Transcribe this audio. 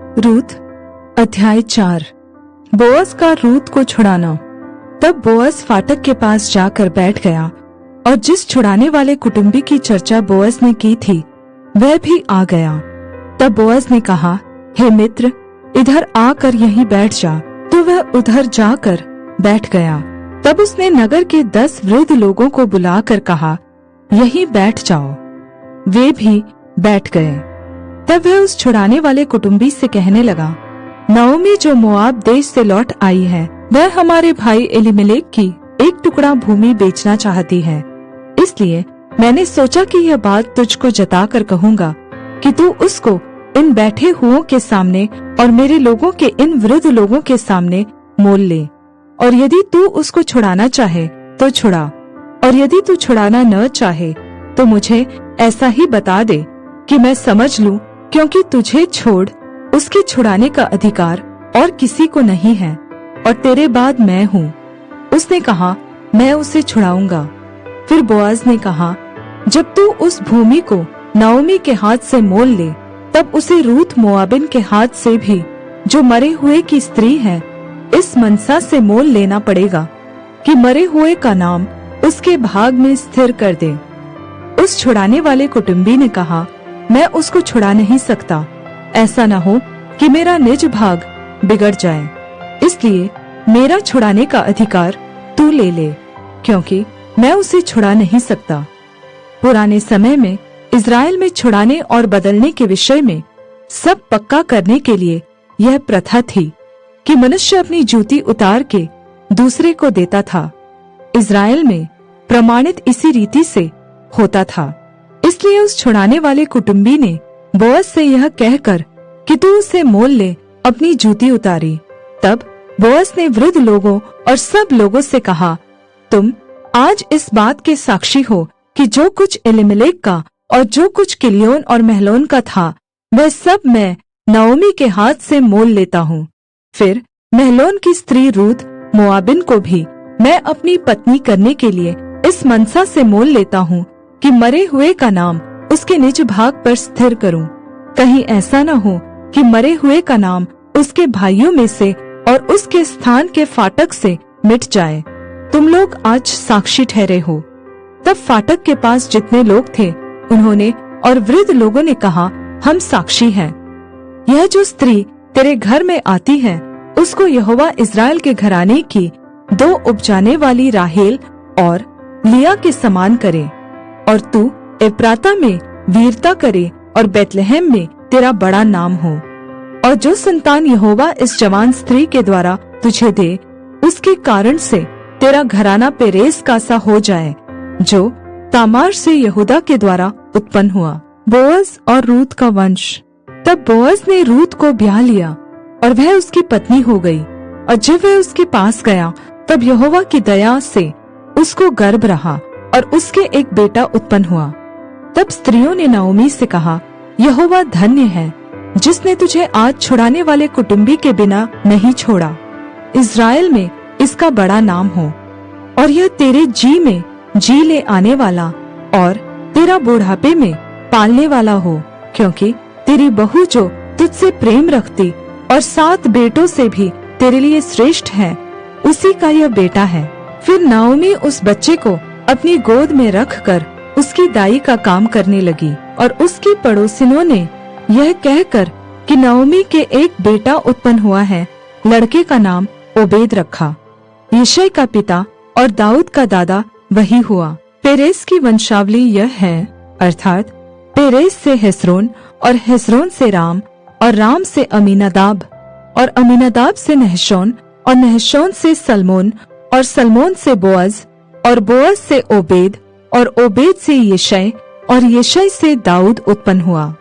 रूत अध्याय 4। बोअज का रूत को छुड़ाना। तब बोअज फाटक के पास जाकर बैठ गया, और जिस छुड़ाने वाले कुटुंबी की चर्चा बोअज ने की थी वह भी आ गया। तब बोअज ने कहा, हे मित्र, इधर आकर यहीं बैठ जा। तो वह उधर जाकर बैठ गया। तब उसने नगर के 10 वृद्ध लोगों को बुलाकर कहा, यहीं बैठ जाओ। वे भी बैठ गए। तब वह उस छुड़ाने वाले कुटुंबी से कहने लगा, नाओमी जो मोआब देश से लौट आई है, वह हमारे भाई एलीमेलेक की एक टुकड़ा भूमि बेचना चाहती है। इसलिए मैंने सोचा कि यह बात तुझको जताकर कहूँगा कि तू उसको इन बैठे हुओं के सामने और मेरे लोगों के इन वृद्ध लोगों के सामने मोल ले। और यदि तू उसको छुड़ाना चाहे तो छुड़ा, और यदि तू छुड़ाना न चाहे तो मुझे ऐसा ही बता दे कि मैं समझ लूं, क्योंकि तुझे छोड़ उसके छुड़ाने का अधिकार और किसी को नहीं है, और तेरे बाद मैं हूँ। उसने कहा, मैं उसे छुड़ाऊंगा। फिर बोआज ने कहा, जब तू उस भूमि को नाओमी के हाथ से मोल ले, तब उसे रूत मोआबिन के हाथ से भी, जो मरे हुए की स्त्री है, इस मनसा से मोल लेना पड़ेगा कि मरे हुए का नाम उसके भाग में स्थिर कर दे। उस छुड़ाने वाले कुटुंबी ने कहा, मैं उसको छुड़ा नहीं सकता, ऐसा न हो कि मेरा निज भाग बिगड़ जाए। इसलिए मेरा छुड़ाने का अधिकार तू ले ले, क्योंकि मैं उसे छुड़ा नहीं सकता। पुराने समय में इज़राइल में छुड़ाने और बदलने के विषय में सब पक्का करने के लिए यह प्रथा थी कि मनुष्य अपनी जूती उतार के दूसरे को देता था। इज़राइल में प्रमाणित इसी रीति से होता था। इसलिए उस छुड़ाने वाले कुटुंबी ने बोअज से यह कहकर कि तू उसे मोल ले, अपनी जूती उतारी। तब बोअज ने वृद्ध लोगों और सब लोगों से कहा, तुम आज इस बात के साक्षी हो कि जो कुछ एलीमेलेक का और जो कुछ किलियोन और महलोन का था, वह सब मैं नाओमी के हाथ से मोल लेता हूँ। फिर महलोन की स्त्री रूत मोआबिन को भी मैं अपनी पत्नी करने के लिए इस मनसा से मोल लेता हूँ कि मरे हुए का नाम उसके निज भाग पर स्थिर करूं। कहीं ऐसा न हो कि मरे हुए का नाम उसके भाइयों में से और उसके स्थान के फाटक से मिट जाए। तुम लोग आज साक्षी ठहरे हो। तब फाटक के पास जितने लोग थे, उन्होंने और वृद्ध लोगों ने कहा, हम साक्षी हैं। यह जो स्त्री तेरे घर में आती है, उसको यहोवा इज़राइल के घराने की 2 उपजाने वाली राहेल और लिया के समान करे, और तू एप्राता में वीरता करे और बैतलहम में तेरा बड़ा नाम हो। और जो संतान यहोवा इस जवान स्त्री के द्वारा तुझे दे, उसके कारण से तेरा घराना पेरेस का सा हो जाए, जो तामार से यहूदा के द्वारा उत्पन्न हुआ। बोअज और रूत का वंश। तब बोअज ने रूत को ब्याह लिया, और वह उसकी पत्नी हो गई। और जब वह उसके पास गया, तब यहोवा की दया से उसको गर्भ रहा, और उसके एक बेटा उत्पन्न हुआ। तब स्त्रियों ने नाओमी से कहा, यहोवा धन्य है, जिसने तुझे आज छुड़ाने वाले कुटुंबी के बिना नहीं छोड़ा। इज़राइल में इसका बड़ा नाम हो, और यह तेरे जी में जी ले आने वाला और तेरा बुढ़ापे में पालने वाला हो, क्योंकि तेरी बहू जो तुझसे प्रेम रखती और 7 बेटों से भी तेरे लिए श्रेष्ठ है, उसी का यह बेटा है। फिर नाओमी उस बच्चे को अपनी गोद में रखकर उसकी दाई का काम करने लगी, और उसकी पड़ोसिनों ने यह कहकर कि नाओमी के एक बेटा उत्पन्न हुआ है, लड़के का नाम ओबेद रखा। यिशै का पिता और दाऊद का दादा वही हुआ। पेरेस की वंशावली यह है, अर्थात पेरेस से हेस्रोन, और हेस्रोन से राम, और राम से अमीनादाब, और अमीनादाब से नहशोन, और नहशोन से सलमोन, और सलमोन से बोअज, और बोअज से ओबेद, और ओबेद से यिशै, और यिशै से दाऊद उत्पन्न हुआ।